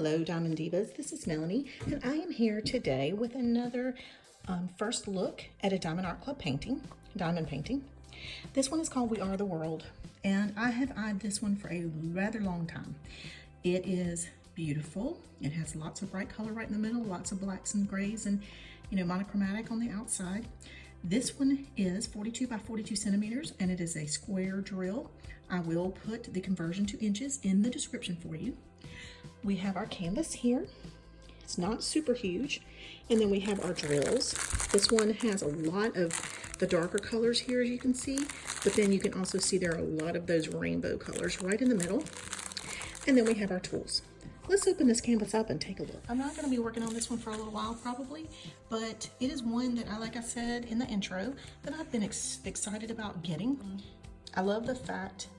Hello Diamond Divas, this is Melanie and I am here today with another first look at a Diamond Art Club painting, diamond painting. This one is called We Are the World and I have eyed this one for a rather long time. It is beautiful. It has lots of bright color right in the middle, lots of blacks and grays and monochromatic on the outside. This one is 42 by 42 centimeters and it is a square drill. I will put the conversion to inches in the description for you. We have our canvas here. It's not super huge. And then we have our drills. This one has a lot of the darker colors here, as you can see, but then you can also see there are a lot of those rainbow colors right in the middle. And then we have our tools. Let's open this canvas up and take a look. I'm not going to be working on this one for a little while probably, but it is one that like I said in the intro, that I've been excited about getting. I love the fact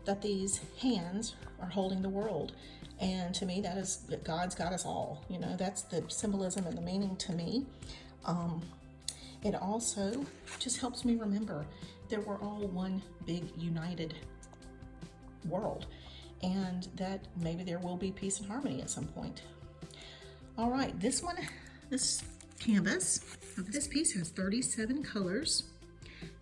that these hands are holding the world. And to me, that is that God's got us all. That's the symbolism and the meaning to me. It also just helps me remember that we're all one big united world and that maybe there will be peace and harmony at some point. All right, this canvas of this piece has 37 colors.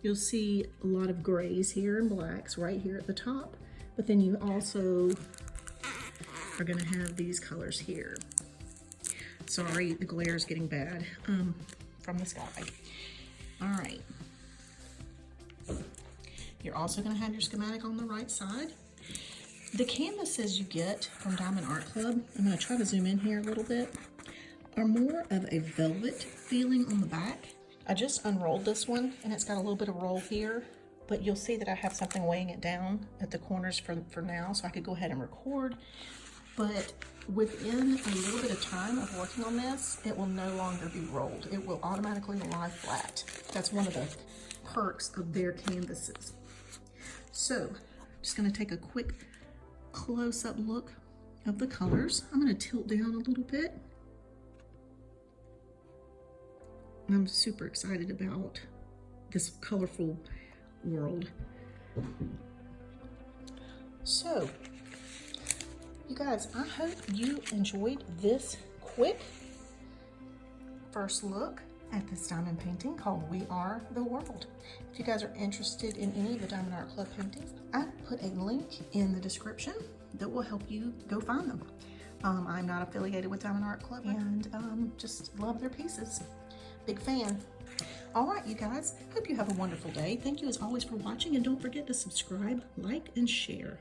You'll see a lot of grays here and blacks right here at the top, but then you also are going to have these colors here. Sorry, the glare is getting bad from the sky. All right. You're also going to have your schematic on the right side. The canvases you get from Diamond Art Club, I'm going to try to zoom in here a little bit, are more of a velvet feeling on the back. I just unrolled this one and it's got a little bit of roll here, but you'll see that I have something weighing it down at the corners for now, so I could go ahead and record. But within a little bit of time of working on this, it will no longer be rolled. It will automatically lie flat. That's one of the perks of their canvases. So, I'm just going to take a quick close-up look of the colors. I'm going to tilt down a little bit. I'm super excited about this colorful world. So, you guys, I hope you enjoyed this quick first look at this diamond painting called We Are the World. If you guys are interested in any of the Diamond Art Club paintings, I put a link in the description that will help you go find them. I'm not affiliated with Diamond Art Club and just love their pieces. Big fan. All right, you guys, hope you have a wonderful day. Thank you as always for watching, and don't forget to subscribe, like, and share.